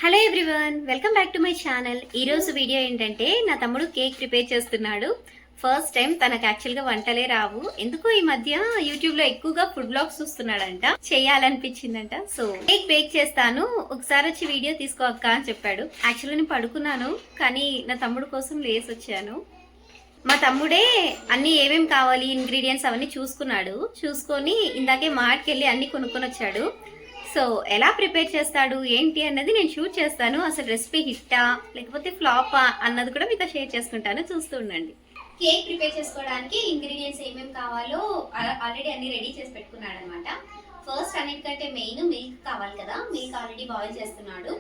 Hello everyone, welcome back to my channel. ఈరోజు వీడియో ఏంటంటే నా తమ్ముడు కేక్ ప్రిపేర్ చేస్తున్నాడు. ఫస్ట్ టైం తనకు యాక్చువల్గా వంటలే రావు. ఎందుకో ఈ మధ్య యూట్యూబ్లో ఎక్కువగా ఫుడ్ బ్లాగ్స్ చూస్తున్నాడంట. చేయాలనిపించిందంట. సో కేక్ బేక్ చేస్తాను, ఒకసారి వచ్చి వీడియో తీసుకో అక్క అని చెప్పాడు. యాక్చువల్గా నేను పడుకున్నాను, కానీ నా తమ్ముడు కోసం లేసి వచ్చాను. మా తమ్ముడే అన్ని ఏమేమి కావాలి ఇంగ్రీడియంట్స్ అవన్నీ చూసుకొని ఇందాకే మార్ట్కి వెళ్ళి అన్ని కొనుక్కొని వచ్చాడు. సో ఎలా ప్రిపేర్ చేస్తాడు ఏంటి అన్నది నేను షూట్ చేస్తాను. అసలు రెసిపీ హిట్టా లేకపోతే ఫ్లాపా అన్నది కూడా మీతో షేర్ చేసుకుంటాను, చూస్తూ ఉండండి. కేక్ ప్రిపేర్ చేసుకోవడానికి ఇంగ్రీడియంట్స్ ఏమేమి కావాలో ఆల్రెడీ అన్ని రెడీ చేసి పెట్టుకున్నాడు అనమాట. ఫస్ట్ అన్నిటికంటే మెయిన్ మిల్క్ కావాలి కదా, మిల్క్ ఆల్రెడీ బాయిల్ చేస్తున్నాడు.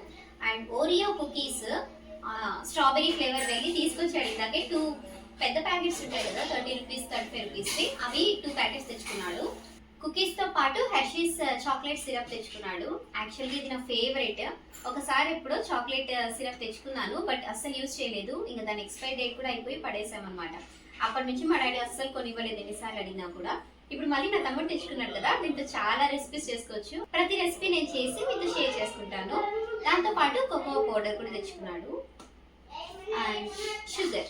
And Oreo cookies strawberry flavour వెళ్ళి తీసుకొచ్చాడు. ఇందాకే 2 పెద్ద ప్యాకెట్స్ ఉంటాయి కదా, 30 రూపీస్ 35 రూపీస్వి, అవి 2 ప్యాకెట్స్ తెచ్చుకున్నాడు. కుకీస్ తో పాటు హెర్షీస్ చాక్లెట్ సిరప్ తెచ్చుకున్నాడు. యాక్చువల్గా ఇది నా ఫేవరెట్. ఒకసారి ఎప్పుడో చాక్లెట్ సిరప్ తెచ్చుకున్నాను, బట్ అస్సలు యూజ్ చేయలేదు. ఇంకా దాని ఎక్స్పైరీ డేట్ కూడా అయిపోయి పడేసామన్నమాట. అప్పటి నుంచి మా డాడీ అస్సలు కొనివ్వలేదు ఎన్నిసార్లు అడిగినా కూడా. ఇప్పుడు మళ్ళీ నా తమ్ముడు తెచ్చుకున్నాడు కదా, దీంతో చాలా రెసిపీస్ చేసుకోవచ్చు. ప్రతి రెసిపీ నేను చేసి మీతో షేర్ చేసుకుంటాను. దాంతో పాటు కోకో పౌడర్ కూడా తెచ్చుకున్నాడు అండ్ షుగర్.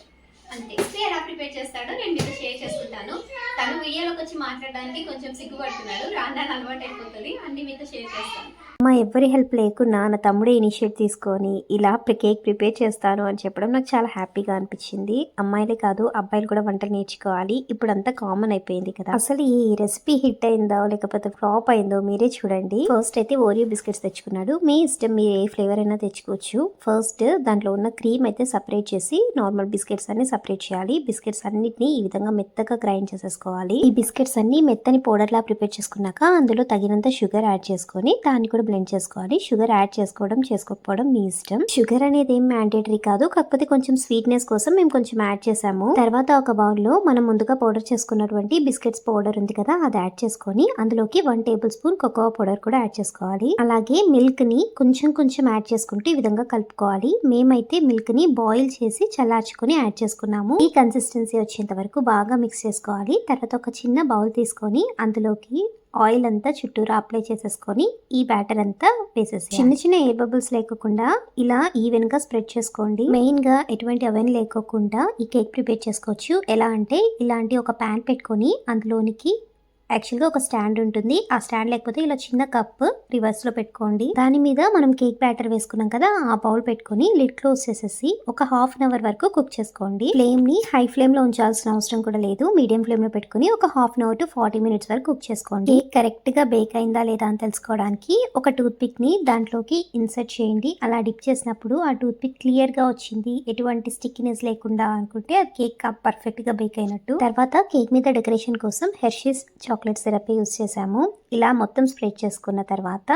అంతే. ఎలా ప్రిపేర్ చేస్తాడో నేను మీతో షేర్ చేసుకుంటాను. తను వీడియోలోకి వచ్చి మాట్లాడడానికి కొంచెం సిగ్గుపడుతున్నాడు, రాను అలవాటు అయిపోతుంది. అన్ని మీతో షేర్ చేస్తాను. మా ఎవ్వరి హెల్ప్ లేకున్నా నా తమ్ముడే ఇనిషియేట్ తీసుకొని ఇలా కేక్ ప్రిపేర్ చేస్తాను అని చెప్పడం నాకు చాలా హ్యాపీగా అనిపించింది. అమ్మాయిలే కాదు అబ్బాయిలు కూడా వంటలు నేర్చుకోవాలి, ఇప్పుడు అంతా కామన్ అయిపోయింది కదా. అసలు ఈ రెసిపీ హిట్ అయిందో లేకపోతే ఫ్లాప్ అయిందో మీరే చూడండి. ఫస్ట్ అయితే ఓరియో బిస్కెట్స్ తెచ్చుకున్నాడు. మీ ఇష్టం, మీరు ఏ ఫ్లేవర్ అయినా తెచ్చుకోవచ్చు. ఫస్ట్ దాంట్లో ఉన్న క్రీమ్ అయితే సపరేట్ చేసి నార్మల్ బిస్కెట్స్ అన్ని సపరేట్ చేయాలి. బిస్కెట్స్ అన్నిటిని ఈ విధంగా మెత్తగా గ్రైండ్ చేసేసుకోవాలి. ఈ బిస్కెట్స్ అన్ని మెత్తని పౌడర్ లా ప్రిపేర్ చేసుకున్నాక అందులో తగినంత షుగర్ యాడ్ చేసుకొని దాన్ని కూడా బ్లెండ్ చేసుకోవాలి. షుగర్ యాడ్ చేసుకోవడం చేసుకోకపోవడం మీ ఇష్టం. షుగర్ అనేది ఏం మ్యాండేటరీ కాదు, కాకపోతే కొంచెం స్వీట్నెస్ కోసం మేము కొంచెం యాడ్ చేసాము. తర్వాత ఒక బౌల్ లో మనం ముందుగా పౌడర్ చేసుకున్నటువంటి బిస్కెట్స్ పౌడర్ ఉంది కదా, అది యాడ్ చేసుకొని అందులోకి 1 టేబుల్ స్పూన్ కోకో పౌడర్ కూడా యాడ్ చేసుకోవాలి. అలాగే మిల్క్ ని కొంచెం కొంచెం యాడ్ చేసుకుంటూ ఈ విధంగా కలుపుకోవాలి. మేమైతే మిల్క్ ని బాయిల్ చేసి చల్లార్చుకొని యాడ్ చేసుకున్నాము. ఈ కన్సిస్టెన్సీ వచ్చేంత వరకు బాగా మిక్స్ చేసుకోవాలి. తర్వాత ఒక చిన్న బౌల్ తీసుకొని అందులోకి ఆయిల్ అంతా చుట్టూరా అప్లై చేసేసుకొని ఈ బ్యాటర్ అంతా వేసేసి చిన్న చిన్న ఎయిర్ బబుల్స్ లేకుండా ఇలా ఈవెన్ గా స్ప్రెడ్ చేసుకోండి. మెయిన్ గా ఎటువంటి అవెన్ లేకోకుండా ఈ కేక్ ప్రిపేర్ చేసుకోవచ్చు. ఎలా అంటే ఇలాంటి ఒక ప్యాన్ పెట్టుకొని అందులోనికి యాక్చువల్గా ఒక స్టాండ్ ఉంటుంది. ఆ స్టాండ్ లేకపోతే ఇలా చిన్న కప్ రివర్స్ లో పెట్టుకోండి. దాని మీద మనం కేక్ బ్యాటర్ వేసుకున్నాం కదా, ఆ బౌల్ పెట్టుకొని లిడ్ క్లోజ్ చేసేసి ఒక ½ అవర్ వరకు కుక్ చేసుకోండి. ఫ్లేమ్ ని హై ఫ్లేమ్ లో ఉంచాల్సిన అవసరం కూడా లేదు. మీడియం ఫ్లేమ్ లో పెట్టుకుని ఒక ½ అవర్ టు 40 మినిట్స్ వరకు కుక్ చేసుకోండి. కేక్ కరెక్ట్ గా బేక్ అయిందా లేదా అని తెలుసుకోవడానికి ఒక టూత్ పిక్ ని దాంట్లోకి ఇన్సర్ట్ చేయండి. అలా డిప్ చేసినప్పుడు ఆ టూత్ పిక్ క్లియర్ గా వచ్చింది, ఎటువంటి స్టిక్నెస్ లేకుండా అనుకుంటే ఆ కేక్ పర్ఫెక్ట్ గా బేక్ అయినట్టు. తర్వాత కేక్ మీద డెకరేషన్ కోసం హెర్షీస్ చాక్లెట్ సిరప్ యూజ్ చేసాము. ఇలా మొత్తం స్ప్రెడ్ చేసుకున్న తర్వాత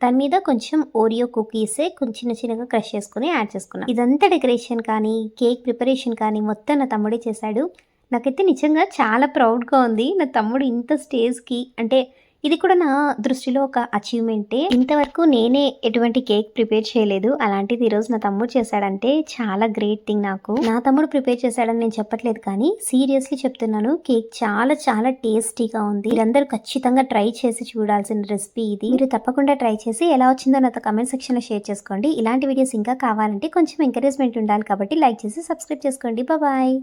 దాని మీద కొంచెం ఓరియో కుకీసే కొంచెం చిన్నగా క్రష్ చేసుకుని యాడ్ చేసుకున్నాం. ఇదంతా డెకరేషన్ కానీ కేక్ ప్రిపరేషన్ కానీ మొత్తం నా తమ్ముడే చేశాడు. నాకైతే నిజంగా చాలా ప్రౌడ్గా ఉంది. నా తమ్ముడు ఇంత స్టేజ్కి, అంటే ఇది కూడా నా దృష్టిలో ఒక అచీవ్మెంటే. ఇంతవరకు నేనే ఎటువంటి కేక్ ప్రిపేర్ చేయలేదు, అలాంటిది ఈరోజు నా తమ్ముడు చేశాడంటే చాలా గ్రేట్ థింగ్. నాకు నా తమ్ముడు ప్రిపేర్ చేశాడని నేను చెప్పట్లేదు, కానీ సీరియస్లీ చెప్తున్నాను, కేక్ చాలా చాలా టేస్టీగా ఉంది. మీరందరూ ఖచ్చితంగా ట్రై చేసి చూడాల్సిన రెసిపీ ఇది. మీరు తప్పకుండా ట్రై చేసి ఎలా వచ్చిందో నాతో కమెంట్ సెక్షన్ లో షేర్ చేసుకోండి. ఇలాంటి వీడియోస్ ఇంకా కావాలంటే కొంచెం ఎంకరేజ్మెంట్ ఉండాలి కాబట్టి లైక్ చేసి సబ్స్క్రైబ్ చేసుకోండి. బాయ్.